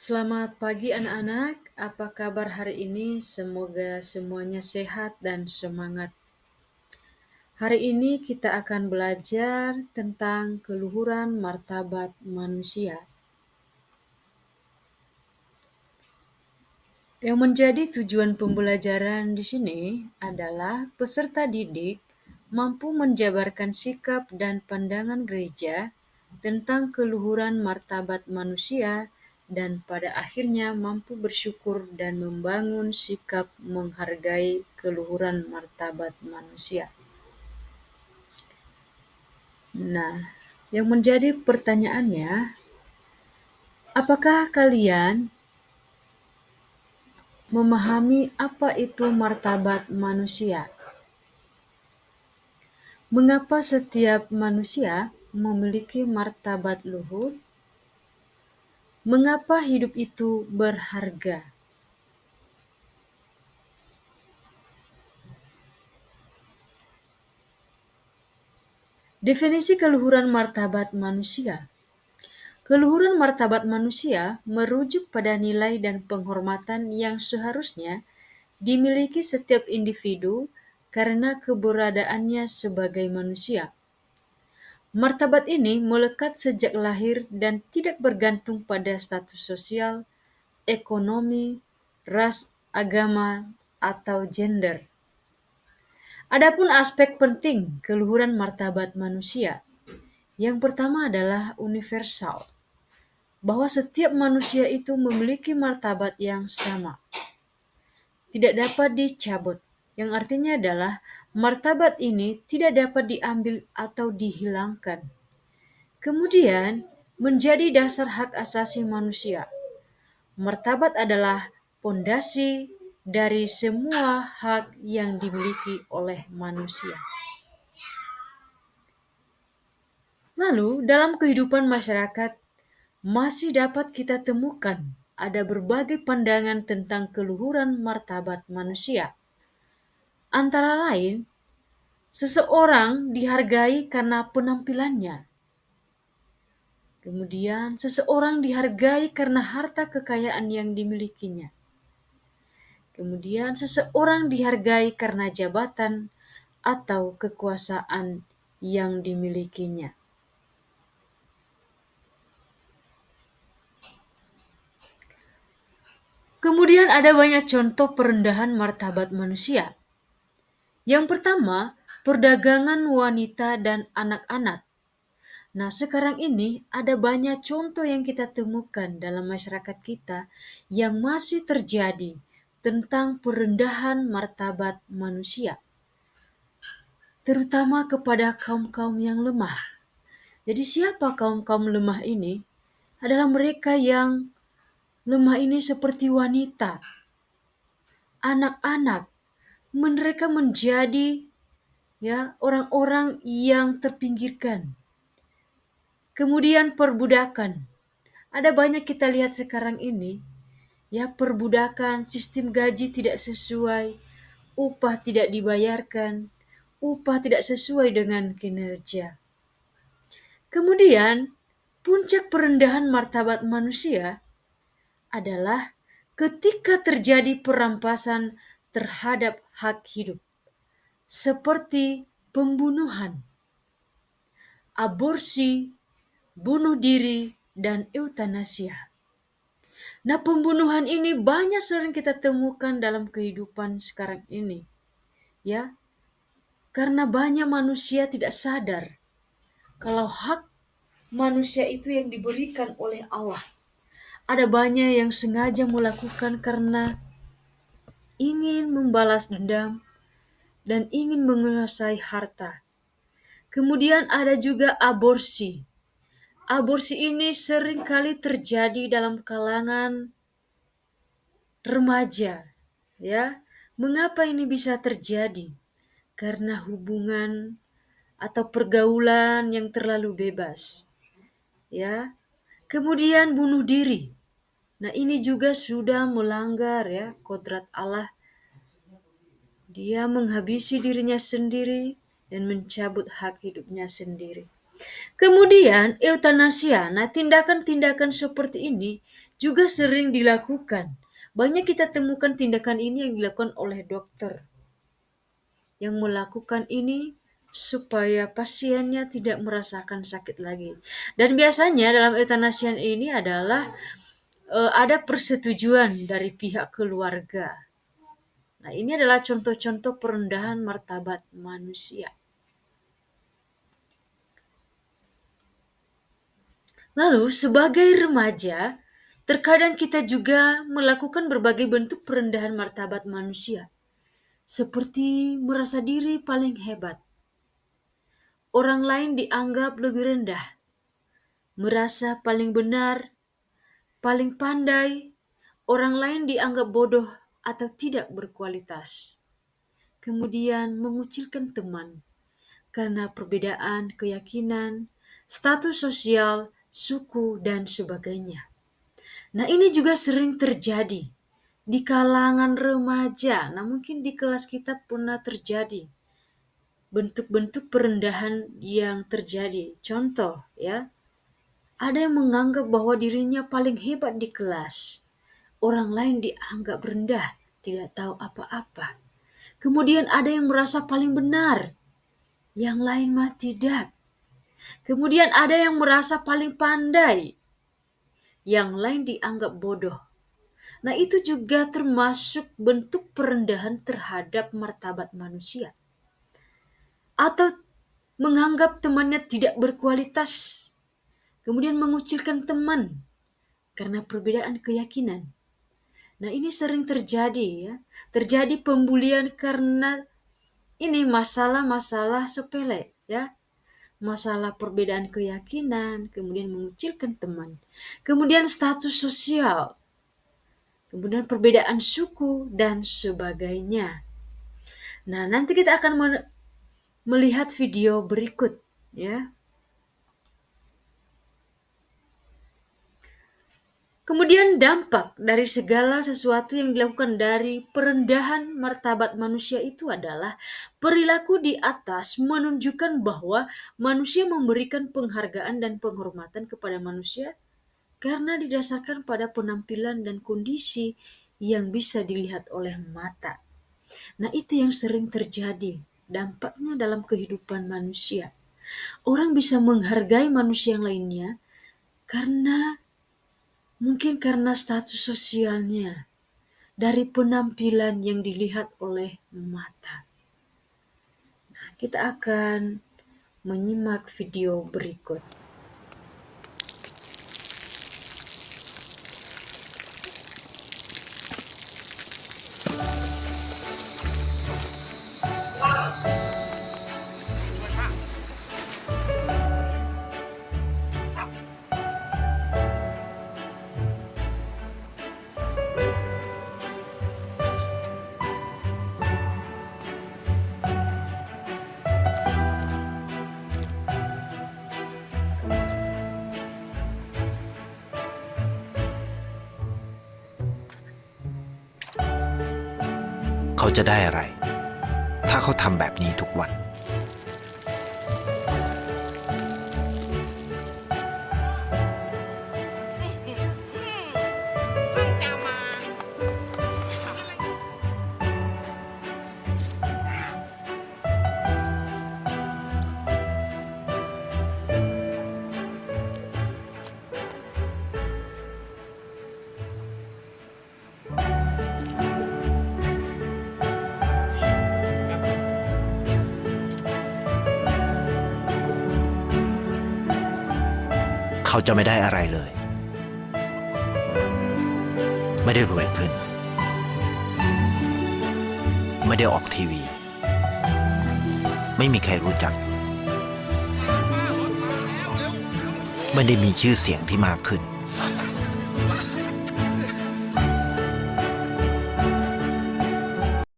Selamat pagi anak-anak, apa kabar hari ini? Semoga semuanya sehat dan semangat. Hari ini kita akan belajar tentang keluhuran martabat manusia. Yang menjadi tujuan pembelajaran di sini adalah peserta didik mampu menjabarkan sikap dan pandangan gereja tentang keluhuran martabat manusia dan pada akhirnya mampu bersyukur dan membangun sikap menghargai keluhuran martabat manusia. Nah, yang menjadi pertanyaannya, apakah kalian memahami apa itu martabat manusia? Mengapa setiap manusia memiliki martabat luhur? Mengapa hidup itu berharga? Definisi keluhuran martabat manusia. Keluhuran martabat manusia merujuk pada nilai dan penghormatan yang seharusnya dimiliki setiap individu karena keberadaannya sebagai manusia. Martabat ini melekat sejak lahir dan tidak bergantung pada status sosial, ekonomi, ras, agama, atau gender. Adapun aspek penting keluhuran martabat manusia. Yang pertama adalah universal, bahwa setiap manusia itu memiliki martabat yang sama, tidak dapat dicabut, yang artinya adalah martabat ini tidak dapat diambil atau dihilangkan. Kemudian, menjadi dasar hak asasi manusia. Martabat adalah pondasi dari semua hak yang dimiliki oleh manusia. Lalu, dalam kehidupan masyarakat, masih dapat kita temukan ada berbagai pandangan tentang keluhuran martabat manusia. Antara lain, seseorang dihargai karena penampilannya. Kemudian, seseorang dihargai karena harta kekayaan yang dimilikinya. Kemudian, seseorang dihargai karena jabatan atau kekuasaan yang dimilikinya. Kemudian ada banyak contoh perendahan martabat manusia. Yang pertama, perdagangan wanita dan anak-anak. Nah, sekarang ini ada banyak contoh yang kita temukan dalam masyarakat kita yang masih terjadi tentang perendahan martabat manusia, terutama kepada kaum-kaum yang lemah. Jadi siapa kaum-kaum lemah ini? Adalah mereka yang lemah ini seperti wanita, anak-anak. Mereka menjadi orang-orang yang terpinggirkan. Kemudian perbudakan. Ada banyak kita lihat sekarang ini, perbudakan, sistem gaji tidak sesuai, upah tidak dibayarkan, upah tidak sesuai dengan kinerja. Kemudian, puncak perendahan martabat manusia adalah ketika terjadi perampasan terhadap hak hidup, seperti pembunuhan, aborsi, bunuh diri, dan eutanasia. Nah, pembunuhan ini banyak sering kita temukan dalam kehidupan sekarang ini. Karena banyak manusia tidak sadar kalau hak manusia itu yang diberikan oleh Allah. Ada banyak yang sengaja melakukan karena ingin membalas dendam dan ingin menguasai harta. Kemudian ada juga aborsi. Aborsi ini sering kali terjadi dalam kalangan remaja. Mengapa ini bisa terjadi? Karena hubungan atau pergaulan yang terlalu bebas. Kemudian bunuh diri. Nah, ini juga sudah melanggar kodrat Allah. Dia menghabisi dirinya sendiri dan mencabut hak hidupnya sendiri. Kemudian eutanasia, nah tindakan-tindakan seperti ini juga sering dilakukan. Banyak kita temukan tindakan ini yang dilakukan oleh dokter yang melakukan ini supaya pasiennya tidak merasakan sakit lagi. Dan biasanya dalam euthanasia ini adalah ada persetujuan dari pihak keluarga. Nah, ini adalah contoh-contoh perendahan martabat manusia. Lalu, sebagai remaja, terkadang kita juga melakukan berbagai bentuk perendahan martabat manusia, seperti merasa diri paling hebat, orang lain dianggap lebih rendah, merasa paling benar, paling pandai, orang lain dianggap bodoh atau tidak berkualitas. Kemudian mengucilkan teman karena perbedaan keyakinan, status sosial, suku, dan sebagainya. Nah, ini juga sering terjadi di kalangan remaja. Nah, mungkin di kelas kita pernah terjadi bentuk-bentuk perendahan yang terjadi. Contoh, ya, ada yang menganggap bahwa dirinya paling hebat di kelas. Orang lain dianggap rendah, tidak tahu apa-apa. Kemudian ada yang merasa paling benar, yang lain mah tidak. Kemudian ada yang merasa paling pandai, yang lain dianggap bodoh. Nah, itu juga termasuk bentuk perendahan terhadap martabat manusia. Atau menganggap temannya tidak berkualitas, kemudian mengucilkan teman karena perbedaan keyakinan. Nah, ini sering terjadi ya. Terjadi pembulian karena ini masalah-masalah sepele ya. Masalah perbedaan keyakinan, kemudian mengucilkan teman. Kemudian status sosial, kemudian perbedaan suku dan sebagainya. Nah, nanti kita akan melihat video berikut ya. Kemudian dampak dari segala sesuatu yang dilakukan dari perendahan martabat manusia itu adalah perilaku di atas menunjukkan bahwa manusia memberikan penghargaan dan penghormatan kepada manusia karena didasarkan pada penampilan dan kondisi yang bisa dilihat oleh mata. Nah, itu yang sering terjadi dampaknya dalam kehidupan manusia. Orang bisa menghargai manusia yang lainnya mungkin karena status sosialnya, dari penampilan yang dilihat oleh mata. Nah, kita akan menyimak video berikut.เขาจะได้อะไรถ้าเขาทำแบบนี้ทุกวันเขาจะไม่ได้อะไรเลยไม่ได้รวยขึ้นไม่ได้ออกทีวีไม่มีใครรู้จักไม่ได้มีชื่อเสียงที่มากขึ้น